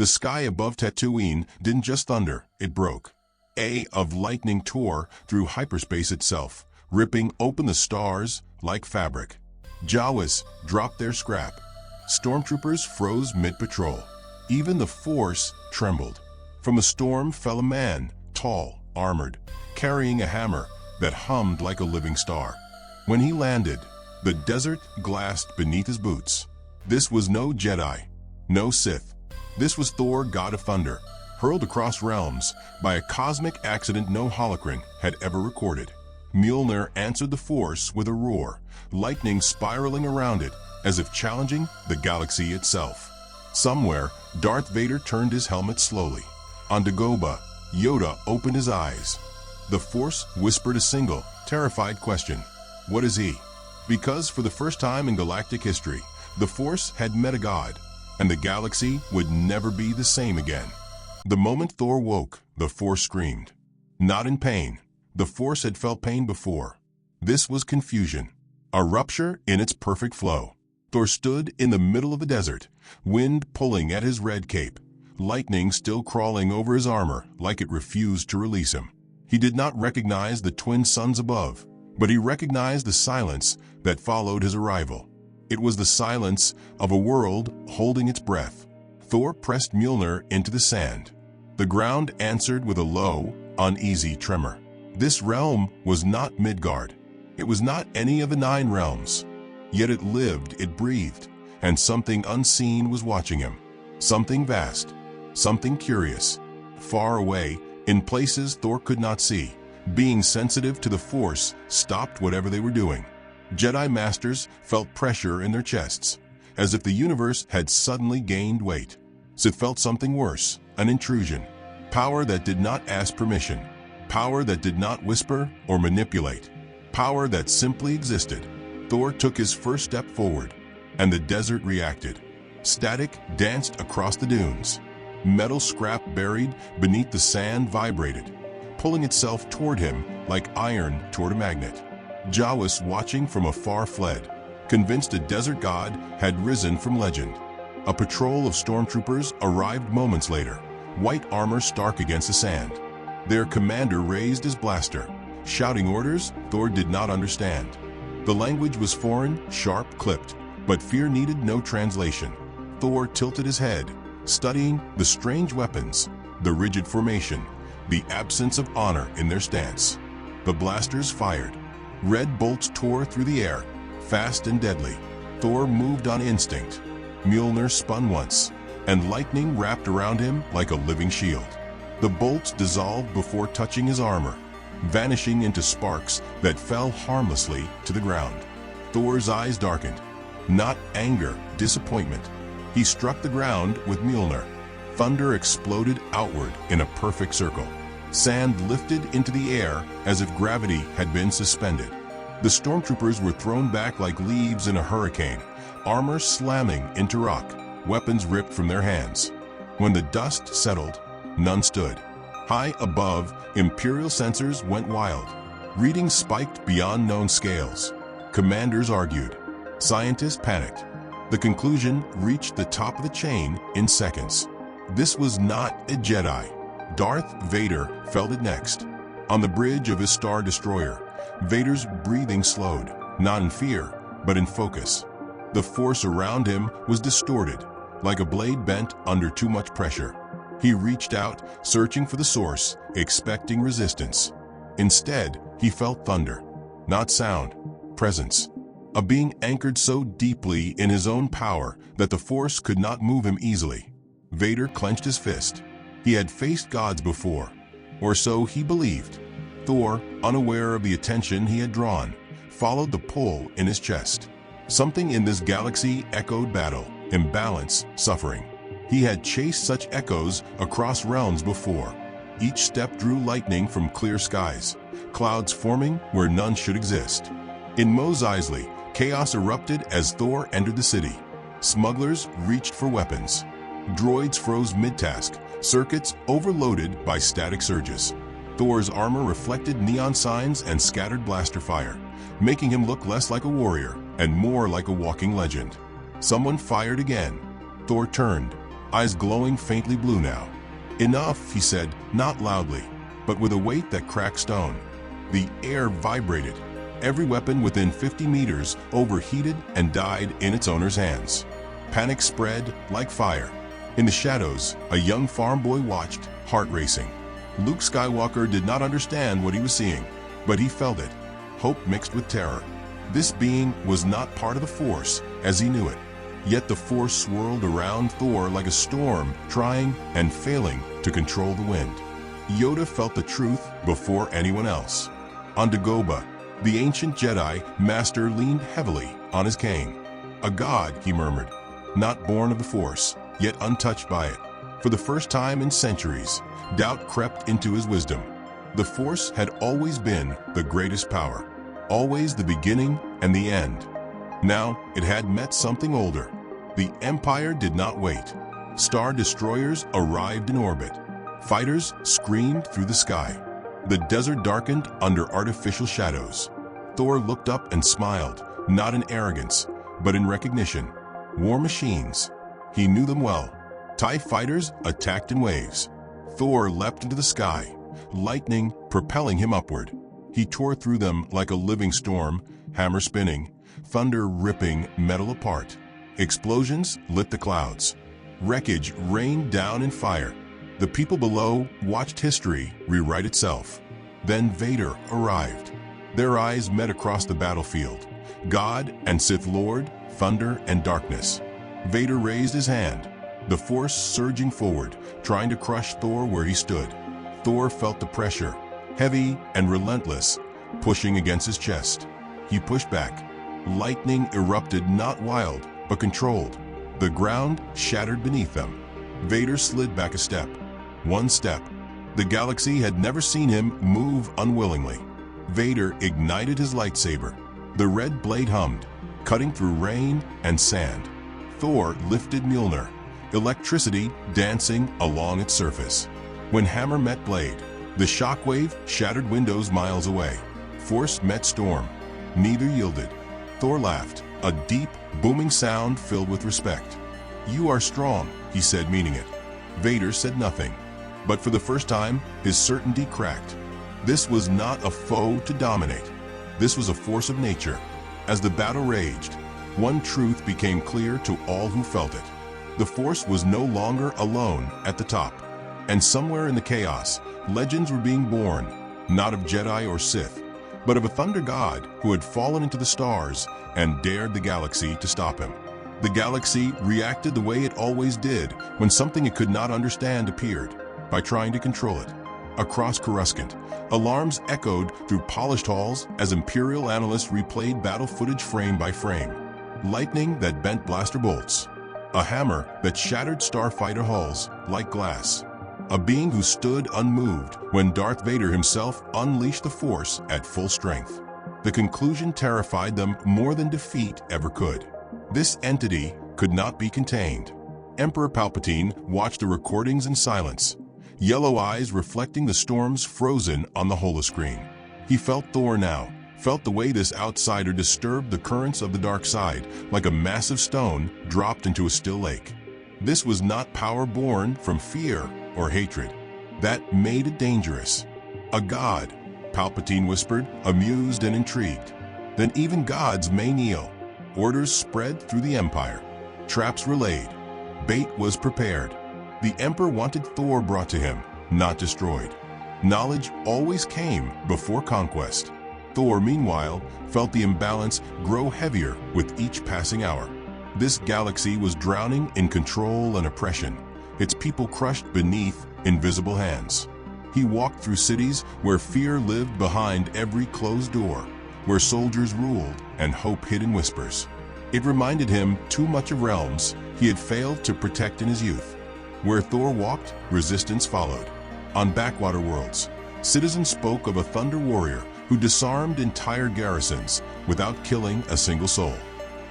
The sky above Tatooine didn't just thunder, it broke. A of lightning tore through hyperspace itself, ripping open the stars like fabric. Jawas dropped their scrap. Stormtroopers froze mid-patrol. Even the Force trembled. From the storm fell a man, tall, armored, carrying a hammer that hummed like a living star. When he landed, the desert glassed beneath his boots. This was no Jedi, no Sith. This was Thor, god of thunder, hurled across realms by a cosmic accident no holocron had ever recorded. Mjolnir answered the Force with a roar, lightning spiraling around it as if challenging the galaxy itself. Somewhere, Darth Vader turned his helmet slowly. On Dagobah, Yoda opened his eyes. The Force whispered a single, terrified question. What is he? Because for the first time in galactic history, the Force had met a god, and the galaxy would never be the same again. The moment Thor woke, the Force screamed. Not in pain. The Force had felt pain before. This was confusion, a rupture in its perfect flow. Thor stood in the middle of the desert, wind pulling at his red cape, lightning still crawling over his armor like it refused to release him. He did not recognize the twin suns above, but he recognized the silence that followed his arrival. It was the silence of a world holding its breath. Thor pressed Mjolnir into the sand. The ground answered with a low, uneasy tremor. This realm was not Midgard. It was not any of the 9 realms. Yet it lived, it breathed, and something unseen was watching him. Something vast, something curious, far away, in places Thor could not see. Being sensitive to the Force stopped whatever they were doing. Jedi Masters felt pressure in their chests, as if the universe had suddenly gained weight. Sith felt something worse, an intrusion. Power that did not ask permission. Power that did not whisper or manipulate. Power that simply existed. Thor took his first step forward, and the desert reacted. Static danced across the dunes. Metal scrap buried beneath the sand vibrated, pulling itself toward him like iron toward a magnet. Jawas, watching from afar, fled, convinced a desert god had risen from legend. A patrol of stormtroopers arrived moments later, white armor stark against the sand. Their commander raised his blaster, shouting orders Thor did not understand. The language was foreign, sharp, clipped, but fear needed no translation. Thor tilted his head, studying the strange weapons, the rigid formation, the absence of honor in their stance. The blasters fired. Red bolts tore through the air, fast and deadly. Thor moved on instinct. Mjolnir spun once, and lightning wrapped around him like a living shield. The bolts dissolved before touching his armor, vanishing into sparks that fell harmlessly to the ground. Thor's eyes darkened. Not anger, disappointment. He struck the ground with Mjolnir. Thunder exploded outward in a perfect circle. Sand lifted into the air as if gravity had been suspended. The stormtroopers were thrown back like leaves in a hurricane, armor slamming into rock, weapons ripped from their hands. When the dust settled, none stood. High above, Imperial sensors went wild. Readings spiked beyond known scales. Commanders argued. Scientists panicked. The conclusion reached the top of the chain in seconds. This was not a Jedi. Darth Vader felt it next. On the bridge of his Star Destroyer, Vader's breathing slowed, not in fear, but in focus. The Force around him was distorted, like a blade bent under too much pressure. He reached out, searching for the source, expecting resistance. Instead, he felt thunder. Not sound, presence. A being anchored so deeply in his own power that the Force could not move him easily. Vader clenched his fist. He had faced gods before, or so he believed. Thor, unaware of the attention he had drawn, followed the pull in his chest. Something in this galaxy echoed battle, imbalance, suffering. He had chased such echoes across realms before. Each step drew lightning from clear skies, clouds forming where none should exist. In Mos Eisley, chaos erupted as Thor entered the city. Smugglers reached for weapons. Droids froze mid-task, circuits overloaded by static surges. Thor's armor reflected neon signs and scattered blaster fire, making him look less like a warrior and more like a walking legend. Someone fired again. Thor turned. eyes glowing faintly blue now. "Enough," he said, not loudly, but with a weight that cracked stone. The air vibrated. Every weapon within 50 meters overheated and died in its owner's hands. Panic spread like fire. In the shadows, a young farm boy watched, heart racing. Luke Skywalker did not understand what he was seeing, but he felt it, hope mixed with terror. This being was not part of the Force as he knew it. Yet the Force swirled around Thor like a storm, trying and failing to control the wind. Yoda felt the truth before anyone else. On Dagobah, the ancient Jedi master leaned heavily on his cane. A god, he murmured, not born of the Force, yet untouched by it. For the first time in centuries, doubt crept into his wisdom. The Force had always been the greatest power, always the beginning and the end. Now it had met something older. The Empire did not wait. Star destroyers arrived in orbit. Fighters screamed through the sky. The desert darkened under artificial shadows. Thor looked up and smiled, not in arrogance, but in recognition. War machines. He knew them well. TIE fighters attacked in waves. Thor leapt into the sky, lightning propelling him upward. He tore through them like a living storm, hammer spinning, thunder ripping metal apart. Explosions lit the clouds. Wreckage rained down in fire. The people below watched history rewrite itself. Then Vader arrived. Their eyes met across the battlefield. God and Sith Lord, thunder and darkness. Vader raised his hand, the Force surging forward, trying to crush Thor where he stood. Thor felt the pressure, heavy and relentless, pushing against his chest. He pushed back. Lightning erupted, not wild, but controlled. The ground shattered beneath them. Vader slid back a step. One step. The galaxy had never seen him move unwillingly. Vader ignited his lightsaber. The red blade hummed, cutting through rain and sand. Thor lifted Mjolnir, electricity dancing along its surface. When hammer met blade, the shockwave shattered windows miles away. Force met storm. Neither yielded. Thor laughed, a deep, booming sound filled with respect. "You are strong," he said, meaning it. Vader said nothing, but for the first time, his certainty cracked. This was not a foe to dominate. This was a force of nature. As the battle raged, one truth became clear to all who felt it. The Force was no longer alone at the top. And somewhere in the chaos, legends were being born, not of Jedi or Sith, but of a thunder god who had fallen into the stars and dared the galaxy to stop him. The galaxy reacted the way it always did when something it could not understand appeared, by trying to control it. Across Coruscant, alarms echoed through polished halls as Imperial analysts replayed battle footage frame by frame. Lightning that bent blaster bolts. A hammer that shattered starfighter hulls like glass. A being who stood unmoved when Darth Vader himself unleashed the Force at full strength. The conclusion terrified them more than defeat ever could. This entity could not be contained. Emperor Palpatine watched the recordings in silence, yellow eyes reflecting the storms frozen on the holoscreen. He felt Thor now, felt the way this outsider disturbed the currents of the dark side, like a massive stone dropped into a still lake. This was not power born from fear or hatred. That made it dangerous. A god, Palpatine whispered, amused and intrigued. Then even gods may kneel. Orders spread through the Empire. Traps were laid. Bait was prepared. The Emperor wanted Thor brought to him, not destroyed. Knowledge always came before conquest. Thor, meanwhile, felt the imbalance grow heavier with each passing hour. This galaxy was drowning in control and oppression, its people crushed beneath invisible hands. He walked through cities where fear lived behind every closed door, where soldiers ruled and hope hid in whispers. It reminded him too much of realms he had failed to protect in his youth. Where Thor walked, resistance followed. On backwater worlds, citizens spoke of a thunder warrior who disarmed entire garrisons without killing a single soul.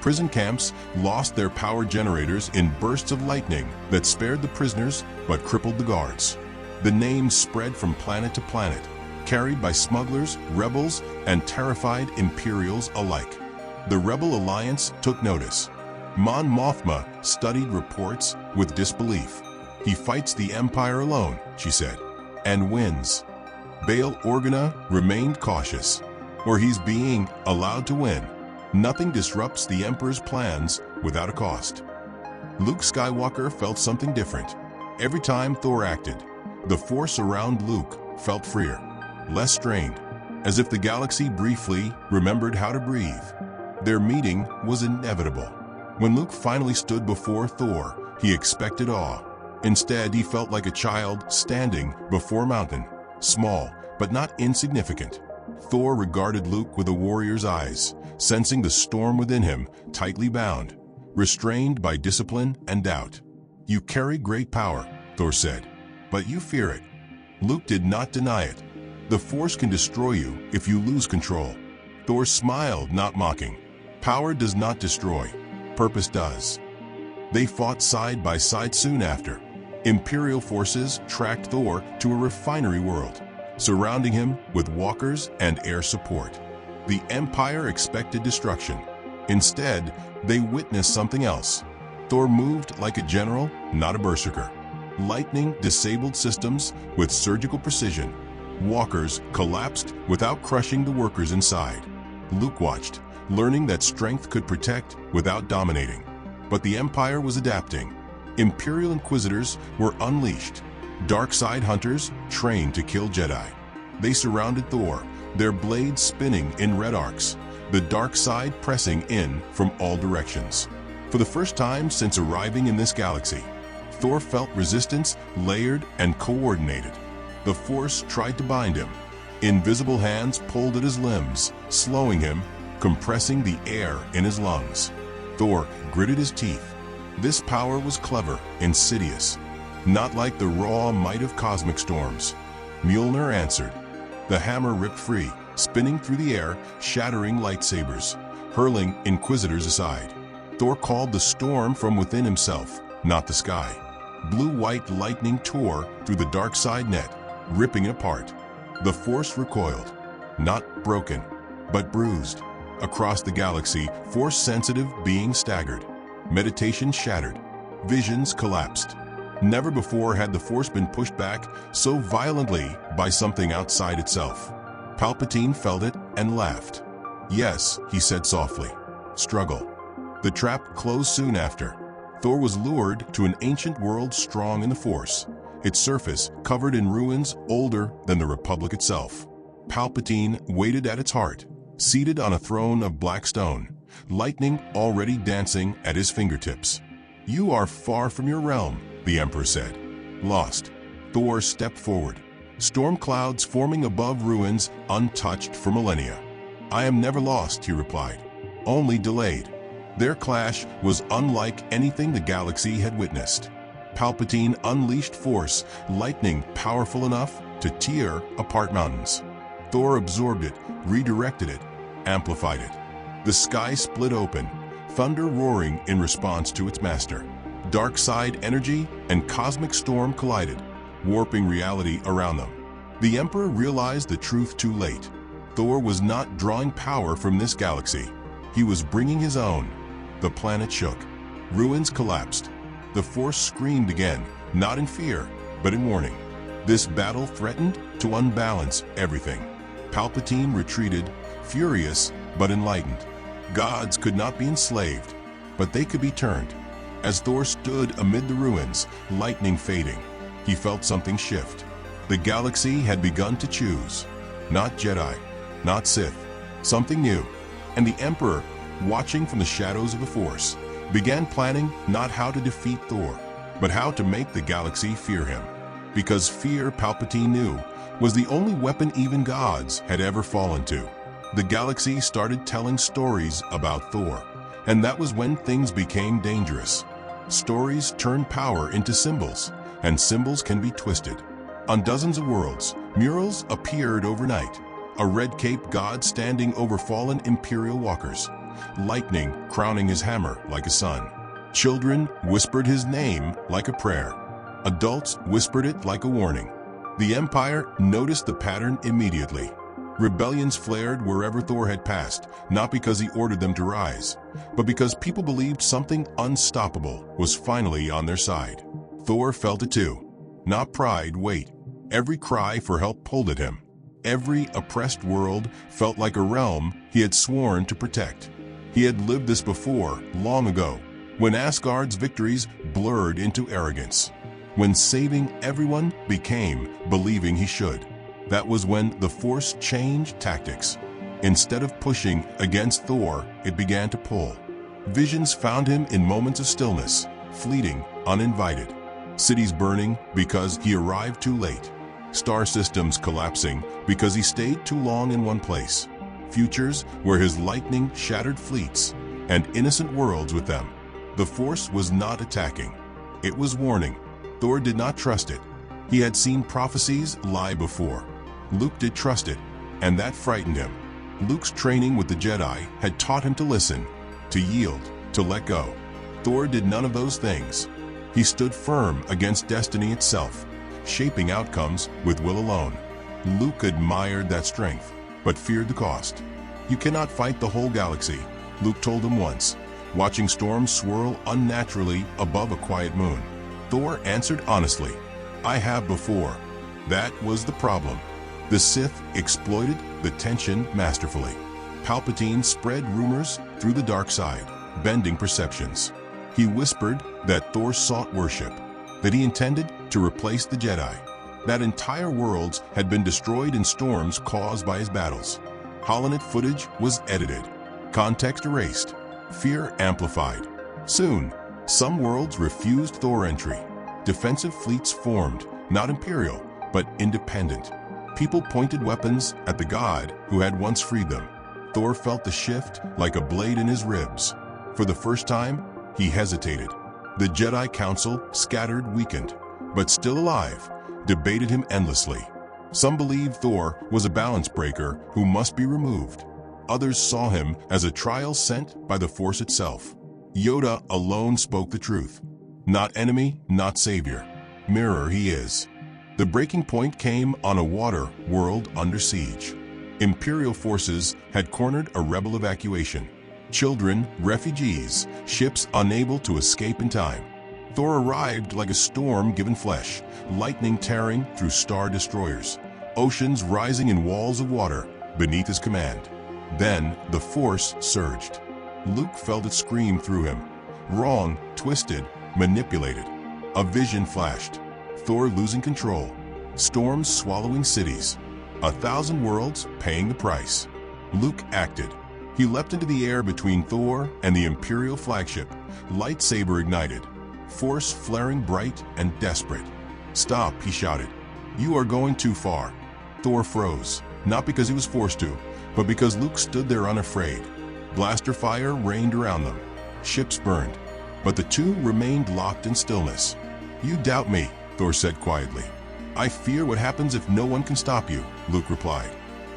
Prison camps lost their power generators in bursts of lightning that spared the prisoners but crippled the guards. The names spread from planet to planet, carried by smugglers, rebels, and terrified Imperials alike. The Rebel Alliance took notice. Mon Mothma studied reports with disbelief. "He fights the Empire alone," she said, "and wins." Bail Organa remained cautious. "Or he's being allowed to win. Nothing disrupts the Emperor's plans without a cost." Luke Skywalker felt something different. Every time Thor acted, the force around Luke felt freer, less strained, as if the galaxy briefly remembered how to breathe. Their meeting was inevitable. When Luke finally stood before Thor, he expected awe. Instead, he felt like a child standing before a mountain, small but not insignificant. Thor regarded Luke with a warrior's eyes, sensing the storm within him, tightly bound, restrained by discipline and doubt. "You carry great power," Thor said, "but you fear it." Luke did not deny it. "The Force can destroy you if you lose control." Thor smiled, not mocking. "Power does not destroy. Purpose does." They fought side by side soon after. Imperial forces tracked Thor to a refinery world, surrounding him with walkers and air support. The Empire expected destruction. Instead, they witnessed something else. Thor moved like a general, not a berserker. Lightning disabled systems with surgical precision. Walkers collapsed without crushing the workers inside. Luke watched, learning that strength could protect without dominating. But the Empire was adapting. Imperial Inquisitors were unleashed. Dark side hunters trained to kill Jedi. They surrounded Thor, their blades spinning in red arcs, the dark side pressing in from all directions. For the first time since arriving in this galaxy, Thor felt resistance layered and coordinated. The Force tried to bind him. Invisible hands pulled at his limbs, slowing him, compressing the air in his lungs. Thor gritted his teeth. This power was clever, insidious, not like the raw might of cosmic storms. Mjolnir answered. The hammer ripped free, spinning through the air, shattering lightsabers, hurling Inquisitors aside. Thor called the storm from within himself, not the sky. Blue-white lightning tore through the dark side net, ripping it apart. The Force recoiled, not broken, but bruised. Across the galaxy, Force-sensitive beings staggered. Meditation shattered. Visions collapsed. Never before had the Force been pushed back so violently by something outside itself. Palpatine felt it and laughed. "Yes," he said softly. "Struggle." The trap closed soon after. Thor was lured to an ancient world strong in the Force, its surface covered in ruins older than the Republic itself. Palpatine waited at its heart, seated on a throne of black stone, lightning already dancing at his fingertips. "You are far from your realm," the Emperor said. "Lost." Thor stepped forward, storm clouds forming above ruins untouched for millennia. "I am never lost," he replied, "only delayed." Their clash was unlike anything the galaxy had witnessed. Palpatine unleashed force, lightning powerful enough to tear apart mountains. Thor absorbed it, redirected it, amplified it. The sky split open, thunder roaring in response to its master. Dark side energy and cosmic storm collided, warping reality around them. The Emperor realized the truth too late. Thor was not drawing power from this galaxy. He was bringing his own. The planet shook. Ruins collapsed. The Force screamed again, not in fear, but in warning. This battle threatened to unbalance everything. Palpatine retreated, furious but enlightened. Gods could not be enslaved, but they could be turned. As Thor stood amid the ruins, lightning fading, he felt something shift. The galaxy had begun to choose. Not Jedi, not Sith, something new. And the Emperor, watching from the shadows of the Force, began planning not how to defeat Thor, but how to make the galaxy fear him. Because fear, Palpatine knew, was the only weapon even gods had ever fallen to. The galaxy started telling stories about Thor, and that was when things became dangerous. Stories turn power into symbols, and symbols can be twisted. On dozens of worlds, murals appeared overnight. A red-caped god standing over fallen Imperial walkers, lightning crowning his hammer like a sun. Children whispered his name like a prayer. Adults whispered it like a warning. The Empire noticed the pattern immediately. Rebellions flared wherever Thor had passed, not because he ordered them to rise, but because people believed something unstoppable was finally on their side. Thor felt it too. Not pride, wait. Every cry for help pulled at him. Every oppressed world felt like a realm he had sworn to protect. He had lived this before, long ago, when Asgard's victories blurred into arrogance. When saving everyone became believing he should. That was when the Force changed tactics. Instead of pushing against Thor, it began to pull. Visions found him in moments of stillness, fleeting, uninvited. Cities burning because he arrived too late. Star systems collapsing because he stayed too long in one place. Futures where his lightning shattered fleets and innocent worlds with them. The Force was not attacking. It was warning. Thor did not trust it. He had seen prophecies lie before. Luke did trust it, and that frightened him. Luke's training with the Jedi had taught him to listen, to yield, to let go. Thor did none of those things. He stood firm against destiny itself, shaping outcomes with will alone. Luke admired that strength, but feared the cost. "You cannot fight the whole galaxy," Luke told him once, watching storms swirl unnaturally above a quiet moon. Thor answered honestly, "I have before." That was the problem. The Sith exploited the tension masterfully. Palpatine spread rumors through the dark side, bending perceptions. He whispered that Thor sought worship, that he intended to replace the Jedi, that entire worlds had been destroyed in storms caused by his battles. Holonet footage was edited, context erased, fear amplified. Soon, some worlds refused Thor entry. Defensive fleets formed, not imperial, but independent. People pointed weapons at the god who had once freed them. Thor felt the shift like a blade in his ribs. For the first time, he hesitated. The Jedi Council, scattered, weakened, but still alive, debated him endlessly. Some believed Thor was a balance breaker who must be removed. Others saw him as a trial sent by the Force itself. Yoda alone spoke the truth. Not enemy, not savior. Mirror he is. The breaking point came on a water world under siege. Imperial forces had cornered a rebel evacuation. Children, refugees, ships unable to escape in time. Thor arrived like a storm given flesh, lightning tearing through star destroyers, oceans rising in walls of water beneath his command. Then the Force surged. Luke felt it scream through him. Wrong, twisted, manipulated. A vision flashed. Thor losing control. Storms swallowing cities. 1,000 worlds paying the price. Luke acted. He leapt into the air between Thor and the Imperial flagship, lightsaber ignited, Force flaring bright and desperate. "Stop," he shouted. "You are going too far." Thor froze, not because he was forced to, but because Luke stood there unafraid. Blaster fire rained around them. Ships burned, but the two remained locked in stillness. "You doubt me," Thor said quietly. "I fear what happens if no one can stop you," Luke replied.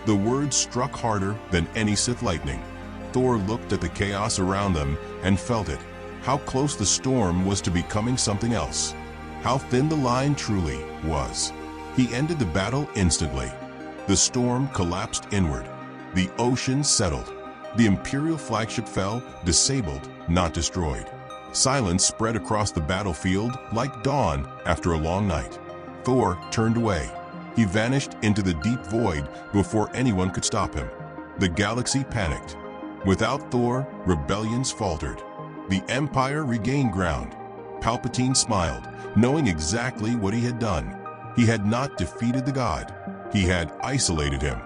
The words struck harder than any Sith lightning. Thor looked at the chaos around them and felt it. How close the storm was to becoming something else. How thin the line truly was. He ended the battle instantly. The storm collapsed inward. The ocean settled. The Imperial flagship fell, disabled, not destroyed. Silence spread across the battlefield like dawn after a long night. Thor turned away. He vanished into the deep void before anyone could stop him. The galaxy panicked. Without Thor, rebellions faltered. The Empire regained ground. Palpatine smiled, knowing exactly what he had done. He had not defeated the god. He had isolated him.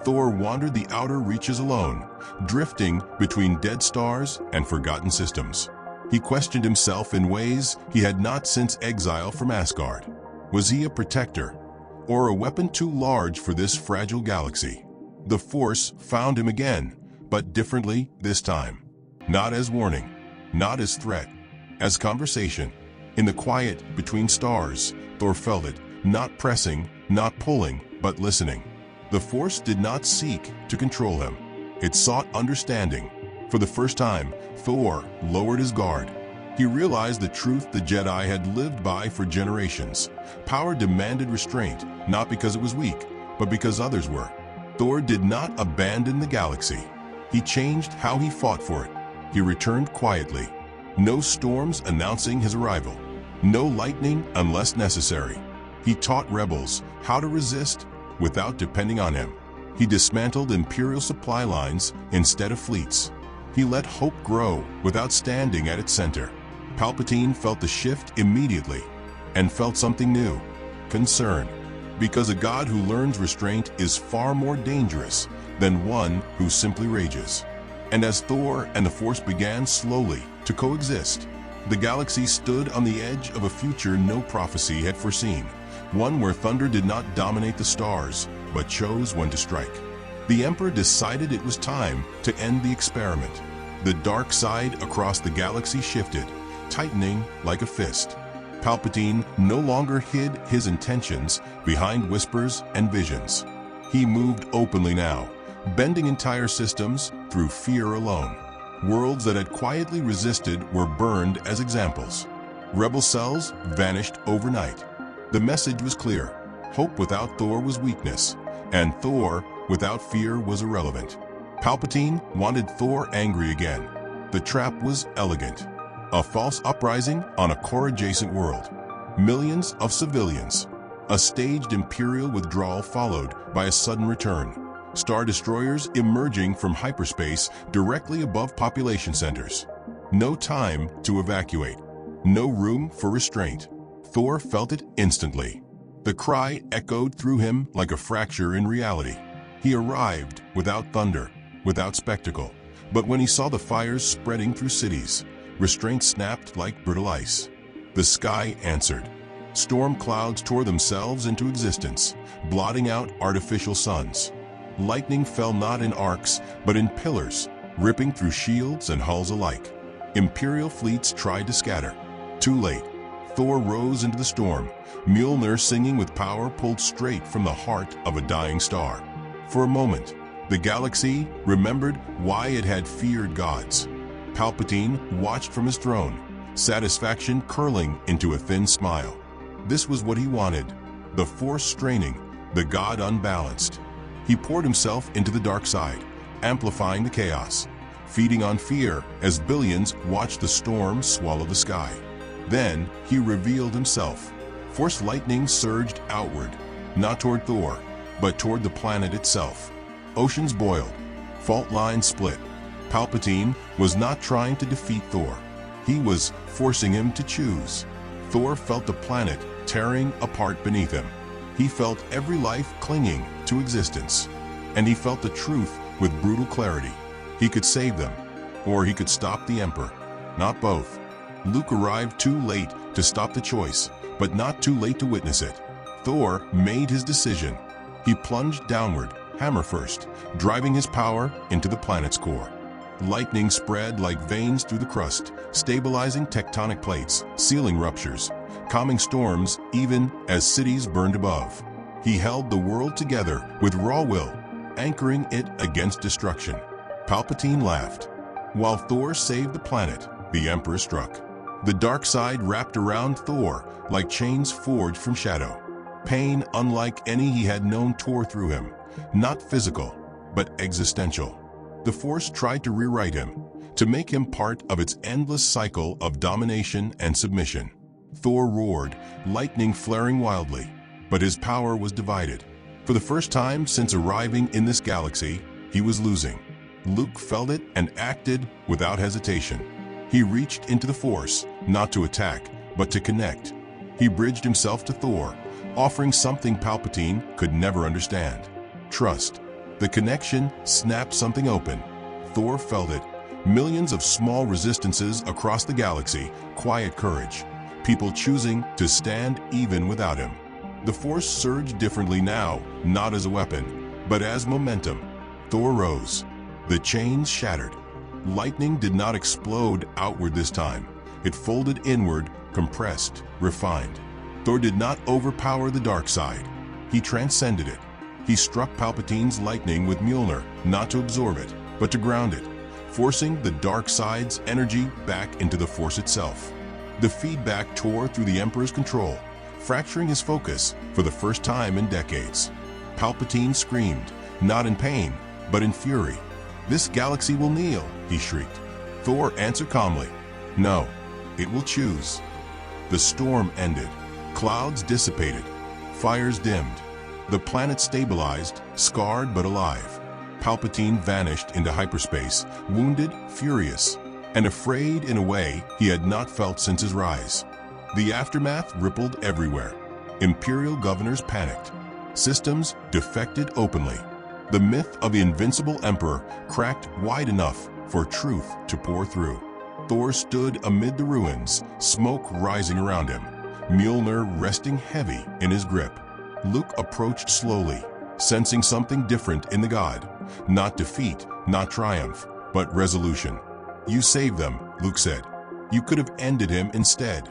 Thor wandered the outer reaches alone, drifting between dead stars and forgotten systems. He questioned himself in ways he had not since exile from Asgard. Was he a protector, or a weapon too large for this fragile galaxy? The Force found him again, but differently this time. Not as warning, not as threat, as conversation. In the quiet between stars, Thor felt it, not pressing, not pulling, but listening. The Force did not seek to control him. It sought understanding. For the first time, Thor lowered his guard. He realized the truth the Jedi had lived by for generations. Power demanded restraint, not because it was weak, but because others were. Thor did not abandon the galaxy. He changed how he fought for it. He returned quietly. No storms announcing his arrival. No lightning unless necessary. He taught rebels how to resist without depending on him. He dismantled Imperial supply lines instead of fleets. He let hope grow without standing at its center. Palpatine felt the shift immediately and felt something new: concern. Because a god who learns restraint is far more dangerous than one who simply rages. And as Thor and the Force began slowly to coexist, the galaxy stood on the edge of a future no prophecy had foreseen, one where thunder did not dominate the stars, but chose when to strike. The Emperor decided it was time to end the experiment. The dark side across the galaxy shifted, tightening like a fist. Palpatine no longer hid his intentions behind whispers and visions. He moved openly now, bending entire systems through fear alone. Worlds that had quietly resisted were burned as examples. Rebel cells vanished overnight. The message was clear: hope without Thor was weakness, and Thor without fear was irrelevant. Palpatine wanted Thor angry again. The trap was elegant: a false uprising on a core-adjacent world. Millions of civilians. A staged Imperial withdrawal followed by a sudden return. Star destroyers emerging from hyperspace directly above population centers. No time to evacuate. No room for restraint. Thor felt it instantly. The cry echoed through him like a fracture in reality. He arrived without thunder, without spectacle. But when he saw the fires spreading through cities, restraint snapped like brittle ice. The sky answered. Storm clouds tore themselves into existence, blotting out artificial suns. Lightning fell not in arcs, but in pillars, ripping through shields and hulls alike. Imperial fleets tried to scatter. Too late. Thor rose into the storm, Mjolnir singing with power pulled straight from the heart of a dying star. For a moment, the galaxy remembered why it had feared gods. Palpatine watched from his throne, satisfaction curling into a thin smile. This was what he wanted: the Force straining, the god unbalanced. He poured himself into the dark side, amplifying the chaos, feeding on fear as billions watched the storm swallow the sky. Then he revealed himself. Force lightning surged outward, not toward Thor, but toward the planet itself. Oceans boiled, fault lines split. Palpatine was not trying to defeat Thor. He was forcing him to choose. Thor felt the planet tearing apart beneath him. He felt every life clinging to existence. And he felt the truth with brutal clarity. He could save them, or he could stop the Emperor. Not both. Luke arrived too late to stop the choice, but not too late to witness it. Thor made his decision. He plunged downward, hammer first, driving his power into the planet's core. Lightning spread like veins through the crust, stabilizing tectonic plates, sealing ruptures, calming storms even as cities burned above. He held the world together with raw will, anchoring it against destruction. Palpatine laughed. While Thor saved the planet, the Emperor struck. The dark side wrapped around Thor like chains forged from shadow. Pain unlike any he had known tore through him, not physical, but existential. The Force tried to rewrite him, to make him part of its endless cycle of domination and submission. Thor roared, lightning flaring wildly, but his power was divided. For the first time since arriving in this galaxy, he was losing. Luke felt it and acted without hesitation. He reached into the Force, not to attack, but to connect. He bridged himself to Thor, offering something Palpatine could never understand: trust. The connection snapped something open. Thor felt it. Millions of small resistances across the galaxy, quiet courage. People choosing to stand even without him. The Force surged differently now, not as a weapon, but as momentum. Thor rose. The chains shattered. Lightning did not explode outward this time. It folded inward, compressed, refined. Thor did not overpower the dark side. He transcended it. He struck Palpatine's lightning with Mjolnir, not to absorb it, but to ground it, forcing the dark side's energy back into the Force itself. The feedback tore through the Emperor's control, fracturing his focus for the first time in decades. Palpatine screamed, not in pain, but in fury. "This galaxy will kneel," he shrieked. Thor answered calmly, "No, it will choose." The storm ended. Clouds dissipated. Fires dimmed. The planet stabilized, scarred but alive. Palpatine vanished into hyperspace, wounded, furious, and afraid in a way he had not felt since his rise. The aftermath rippled everywhere. Imperial governors panicked. Systems defected openly. The myth of the invincible emperor cracked wide enough for truth to pour through. Thor stood amid the ruins, smoke rising around him, Mjolnir resting heavy in his grip. Luke approached slowly, sensing something different in the god. Not defeat, not triumph, but resolution. "You saved them," Luke said. "You could have ended him instead."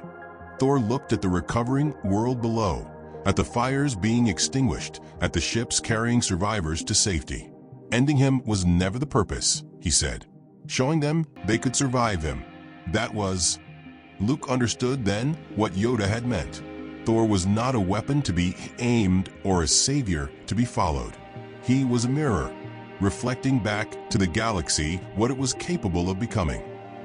Thor looked at the recovering world below, at the fires being extinguished, at the ships carrying survivors to safety. Ending him was never the purpose, he said. Showing them they could survive him. That was... Luke understood then what Yoda had meant. Thor was not a weapon to be aimed or a savior to be followed. He was a mirror, reflecting back to the galaxy what it was capable of becoming.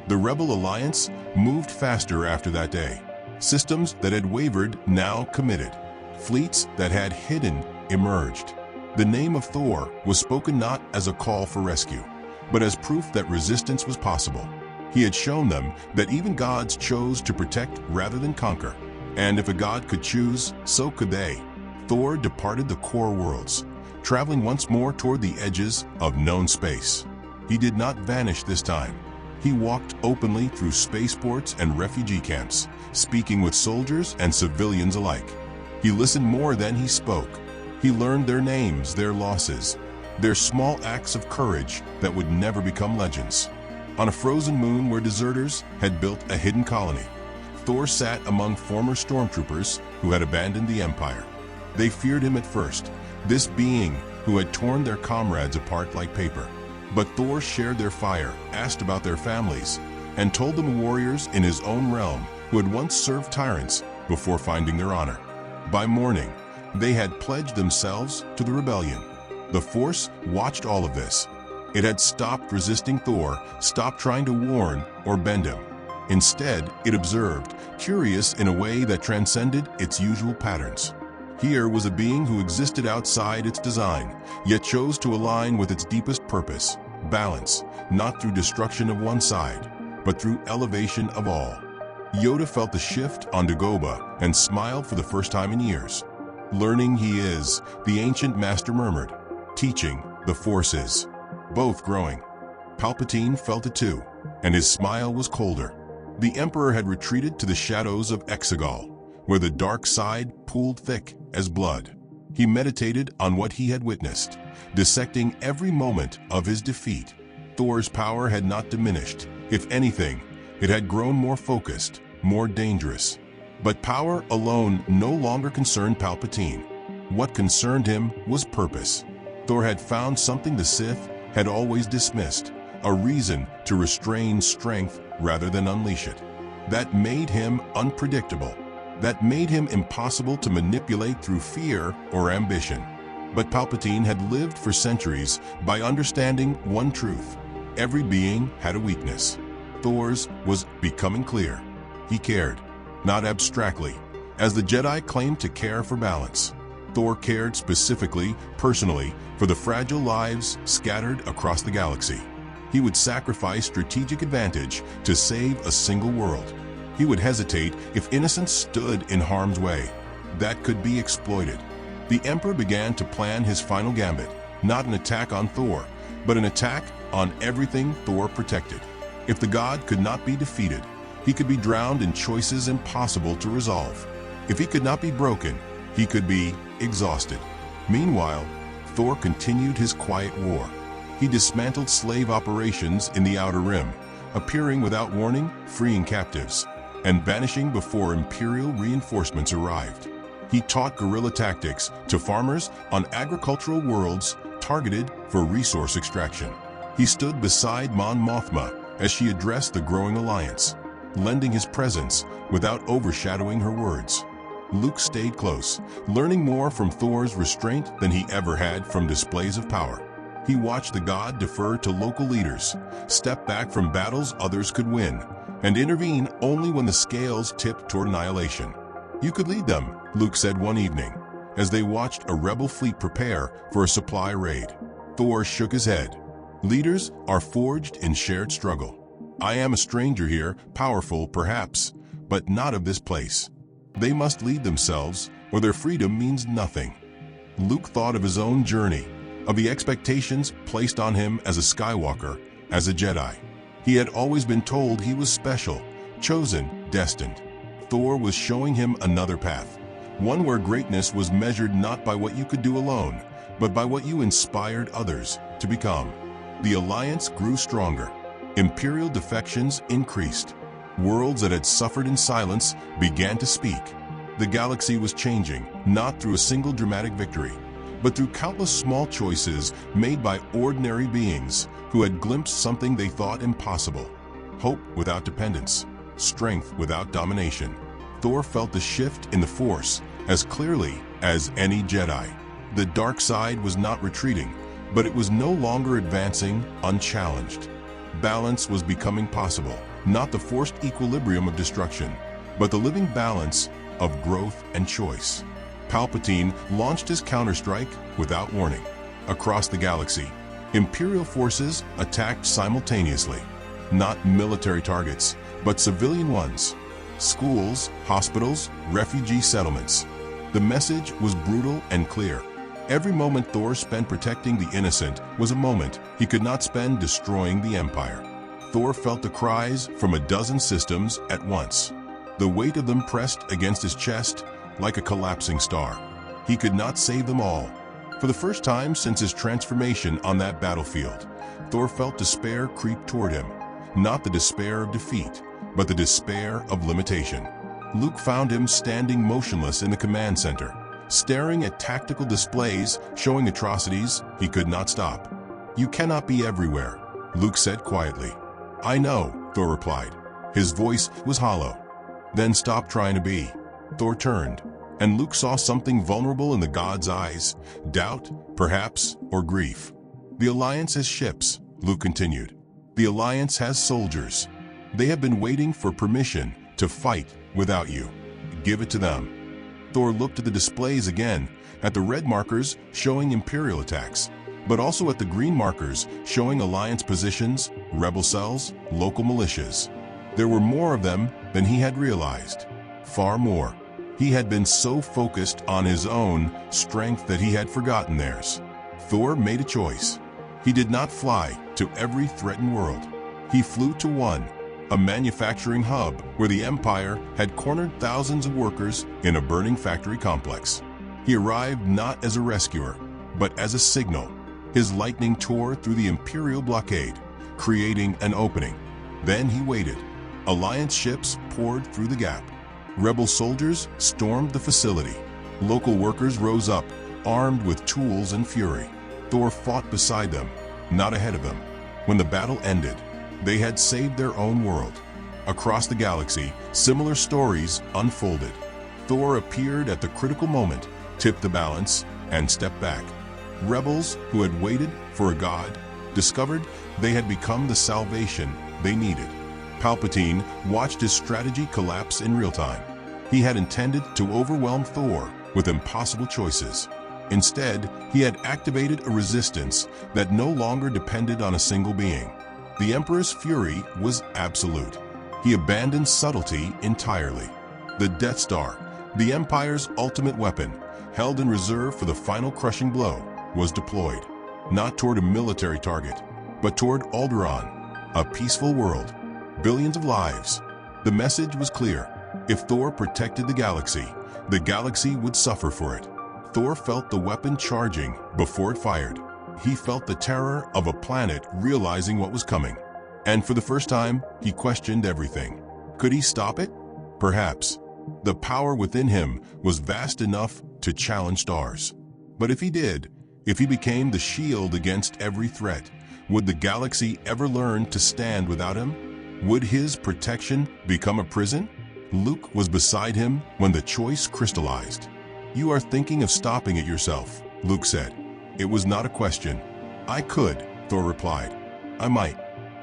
The Rebel Alliance moved faster after that day. Systems that had wavered now committed. Fleets that had hidden emerged. The name of Thor was spoken not as a call for rescue, but as proof that resistance was possible. He had shown them that even gods chose to protect rather than conquer. And if a god could choose, so could they. Thor departed the core worlds, traveling once more toward the edges of known space. He did not vanish this time. He walked openly through spaceports and refugee camps, speaking with soldiers and civilians alike. He listened more than he spoke. He learned their names, their losses, their small acts of courage that would never become legends. On a frozen moon where deserters had built a hidden colony, Thor sat among former stormtroopers who had abandoned the Empire. They feared him at first, this being who had torn their comrades apart like paper. But Thor shared their fire, asked about their families, and told them warriors in his own realm who had once served tyrants before finding their honor. By morning, they had pledged themselves to the rebellion. The Force watched all of this. It had stopped resisting Thor, stopped trying to warn or bend him. Instead, it observed, curious in a way that transcended its usual patterns. Here was a being who existed outside its design, yet chose to align with its deepest purpose, balance, not through destruction of one side, but through elevation of all. Yoda felt the shift on Dagobah and smiled for the first time in years. "Learning he is," the ancient master murmured. "Teaching, the Force is." Both growing. Palpatine felt it too, and his smile was colder. The Emperor had retreated to the shadows of Exegol, where the dark side pooled thick as blood. He meditated on what he had witnessed, dissecting every moment of his defeat. Thor's power had not diminished. If anything, it had grown more focused, more dangerous. But power alone no longer concerned Palpatine. What concerned him was purpose. Thor had found something the Sith had always dismissed, a reason to restrain strength rather than unleash it. That made him unpredictable. That made him impossible to manipulate through fear or ambition. But Palpatine had lived for centuries by understanding one truth. Every being had a weakness. Thor's was becoming clear. He cared, not abstractly, as the Jedi claimed to care for balance. Thor cared specifically, personally, for the fragile lives scattered across the galaxy. He would sacrifice strategic advantage to save a single world. He would hesitate if innocence stood in harm's way. That could be exploited. The Emperor began to plan his final gambit, not an attack on Thor, but an attack on everything Thor protected. If the god could not be defeated, he could be drowned in choices impossible to resolve. If he could not be broken, he could be exhausted. Meanwhile, Thor continued his quiet war. He dismantled slave operations in the Outer Rim, appearing without warning, freeing captives, and vanishing before Imperial reinforcements arrived. He taught guerrilla tactics to farmers on agricultural worlds targeted for resource extraction. He stood beside Mon Mothma as she addressed the growing alliance, lending his presence without overshadowing her words. Luke stayed close, learning more from Thor's restraint than he ever had from displays of power. He watched the god defer to local leaders, step back from battles others could win, and intervene only when the scales tipped toward annihilation. "You could lead them," Luke said one evening, as they watched a rebel fleet prepare for a supply raid. Thor shook his head. "Leaders are forged in shared struggle. I am a stranger here, powerful perhaps, but not of this place. They must lead themselves, or their freedom means nothing." Luke thought of his own journey, of the expectations placed on him as a Skywalker, as a Jedi. He had always been told he was special, chosen, destined. Thor was showing him another path, one where greatness was measured not by what you could do alone, but by what you inspired others to become. The alliance grew stronger. Imperial defections increased. Worlds that had suffered in silence began to speak. The galaxy was changing, not through a single dramatic victory, but through countless small choices made by ordinary beings who had glimpsed something they thought impossible. Hope without dependence, strength without domination. Thor felt the shift in the Force as clearly as any Jedi. The dark side was not retreating, but it was no longer advancing unchallenged. Balance was becoming possible, not the forced equilibrium of destruction, but the living balance of growth and choice. Palpatine launched his counterstrike without warning. Across the galaxy, Imperial forces attacked simultaneously. Not military targets, but civilian ones. Schools, hospitals, refugee settlements. The message was brutal and clear. Every moment Thor spent protecting the innocent was a moment he could not spend destroying the Empire. Thor felt the cries from a dozen systems at once. The weight of them pressed against his chest like a collapsing star. He could not save them all. For the first time since his transformation on that battlefield, Thor felt despair creep toward him. Not the despair of defeat, but the despair of limitation. Luke found him standing motionless in the command center, staring at tactical displays showing atrocities he could not stop. "You cannot be everywhere," Luke said quietly. "I know," Thor replied. His voice was hollow. "Then stop trying to be." Thor turned, and Luke saw something vulnerable in the god's eyes, doubt, perhaps, or grief. "The Alliance has ships," Luke continued. "The Alliance has soldiers. They have been waiting for permission to fight without you. Give it to them." Thor looked at the displays again, at the red markers showing Imperial attacks, but also at the green markers showing Alliance positions, rebel cells, local militias. There were more of them than he had realized. Far more. He had been so focused on his own strength that he had forgotten theirs. Thor made a choice. He did not fly to every threatened world. He flew to one, a manufacturing hub where the Empire had cornered thousands of workers in a burning factory complex. He arrived not as a rescuer, but as a signal. His lightning tore through the Imperial blockade, creating an opening. Then he waited. Alliance ships poured through the gap. Rebel soldiers stormed the facility. Local workers rose up, armed with tools and fury. Thor fought beside them, not ahead of them. When the battle ended, they had saved their own world. Across the galaxy, similar stories unfolded. Thor appeared at the critical moment, tipped the balance, and stepped back. Rebels who had waited for a god discovered they had become the salvation they needed. Palpatine watched his strategy collapse in real time. He had intended to overwhelm Thor with impossible choices. Instead, he had activated a resistance that no longer depended on a single being. The Emperor's fury was absolute. He abandoned subtlety entirely. The Death Star, the Empire's ultimate weapon, held in reserve for the final crushing blow, was deployed, not toward a military target, but toward Alderaan, a peaceful world. Billions of lives. The message was clear. If Thor protected the galaxy would suffer for it. Thor felt the weapon charging before it fired. He felt the terror of a planet realizing what was coming. And for the first time, he questioned everything. Could he stop it? Perhaps. The power within him was vast enough to challenge stars. But if he did, if he became the shield against every threat, would the galaxy ever learn to stand without him? Would his protection become a prison? Luke was beside him when the choice crystallized. "You are thinking of stopping it yourself," Luke said. It was not a question. "I could," Thor replied. "I might.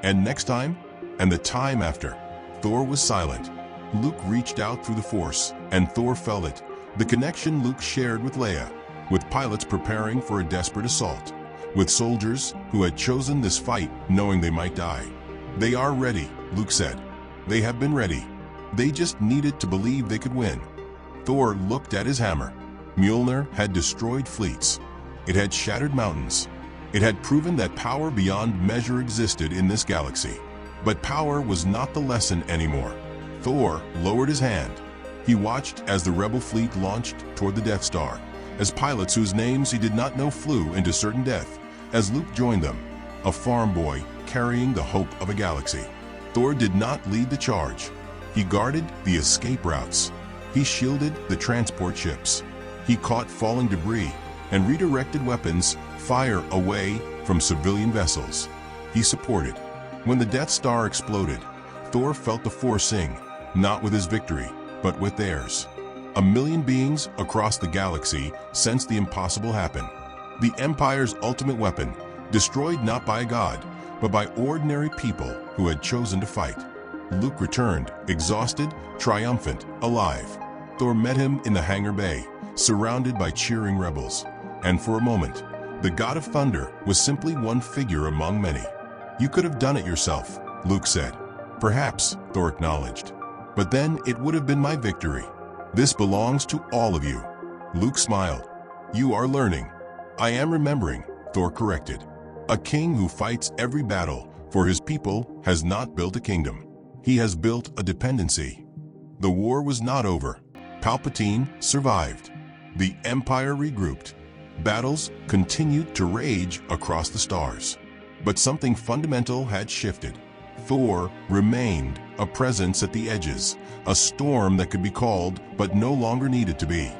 And next time? And the time after?" Thor was silent. Luke reached out through the Force, and Thor felt it. The connection Luke shared with Leia, with pilots preparing for a desperate assault, with soldiers who had chosen this fight knowing they might die. "They are ready," Luke said. "They have been ready. They just needed to believe they could win." Thor looked at his hammer. Mjolnir had destroyed fleets. It had shattered mountains. It had proven that power beyond measure existed in this galaxy. But power was not the lesson anymore. Thor lowered his hand. He watched as the rebel fleet launched toward the Death Star, as pilots whose names he did not know flew into certain death, as Luke joined them, a farm boy carrying the hope of a galaxy. Thor did not lead the charge. He guarded the escape routes. He shielded the transport ships. He caught falling debris and redirected weapons fire away from civilian vessels. He supported. When the Death Star exploded, Thor felt the Force sing, not with his victory, but with theirs. A million beings across the galaxy sensed the impossible happen. The Empire's ultimate weapon, destroyed not by a god, but by ordinary people who had chosen to fight. Luke returned, exhausted, triumphant, alive. Thor met him in the hangar bay, surrounded by cheering rebels. And for a moment, the God of Thunder was simply one figure among many. "You could have done it yourself," Luke said. "Perhaps," Thor acknowledged. "But then it would have been my victory. This belongs to all of you." Luke smiled. "You are learning." "I am remembering," Thor corrected. "A king who fights every battle for his people has not built a kingdom. He has built a dependency." The war was not over. Palpatine survived. The Empire regrouped. Battles continued to rage across the stars. But something fundamental had shifted. Thor remained a presence at the edges, a storm that could be called but no longer needed to be.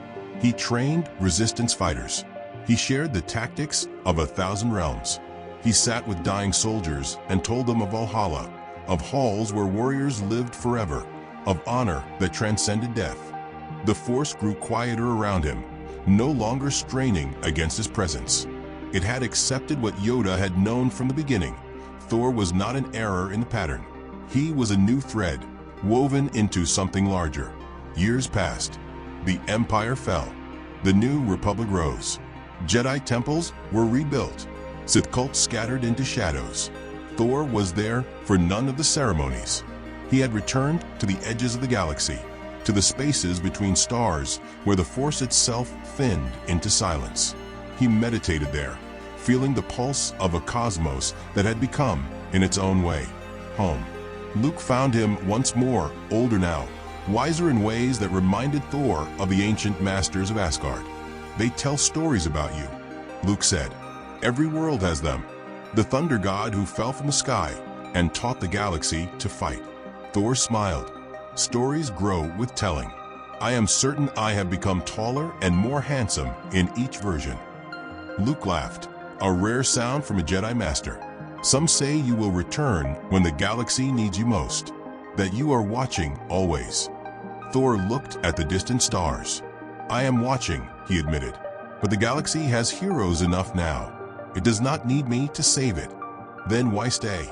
He trained resistance fighters. He shared the tactics of 1,000 realms. He sat with dying soldiers and told them of Valhalla, of halls where warriors lived forever, of honor that transcended death. The Force grew quieter around him, no longer straining against his presence. It had accepted what Yoda had known from the beginning. Thor was not an error in the pattern. He was a new thread, woven into something larger. Years passed. The Empire fell. The New Republic rose. Jedi temples were rebuilt. Sith cults scattered into shadows. Thor was there for none of the ceremonies. He had returned to the edges of the galaxy, to the spaces between stars where the Force itself thinned into silence. He meditated there, feeling the pulse of a cosmos that had become, in its own way, home. Luke found him once more, older now, wiser in ways that reminded Thor of the ancient masters of Asgard. "They tell stories about you," Luke said. "Every world has them. The thunder god who fell from the sky and taught the galaxy to fight." Thor smiled. "Stories grow with telling. I am certain I have become taller and more handsome in each version." Luke laughed, a rare sound from a Jedi Master. "Some say you will return when the galaxy needs you most, that you are watching always." Thor looked at the distant stars. "I am watching," he admitted, "but the galaxy has heroes enough now. It does not need me to save it. Then why stay?"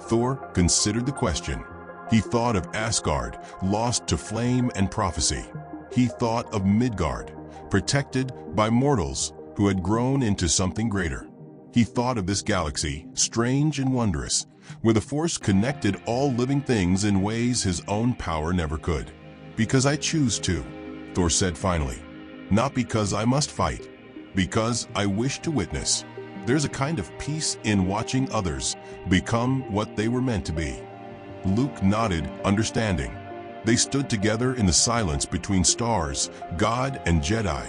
Thor considered the question. He thought of Asgard, lost to flame and prophecy. He thought of Midgard, protected by mortals who had grown into something greater. He thought of this galaxy, strange and wondrous, where the Force connected all living things in ways his own power never could. "Because I choose to," Thor said finally. "Not because I must fight, because I wish to witness." There's a kind of peace in watching others become what they were meant to be. Luke nodded, understanding. They stood together in the silence between stars, God and Jedi,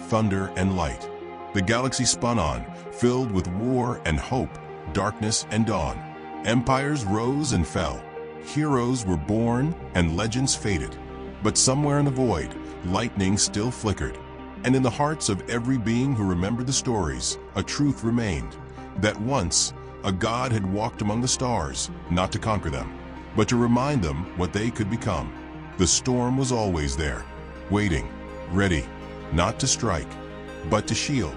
thunder and light. The galaxy spun on, filled with war and hope, darkness and dawn. Empires rose and fell. Heroes were born and legends faded. But somewhere in the void, lightning still flickered. And in the hearts of every being who remembered the stories, a truth remained, that once a god had walked among the stars, not to conquer them, but to remind them what they could become. The storm was always there, waiting, ready, not to strike, but to shield.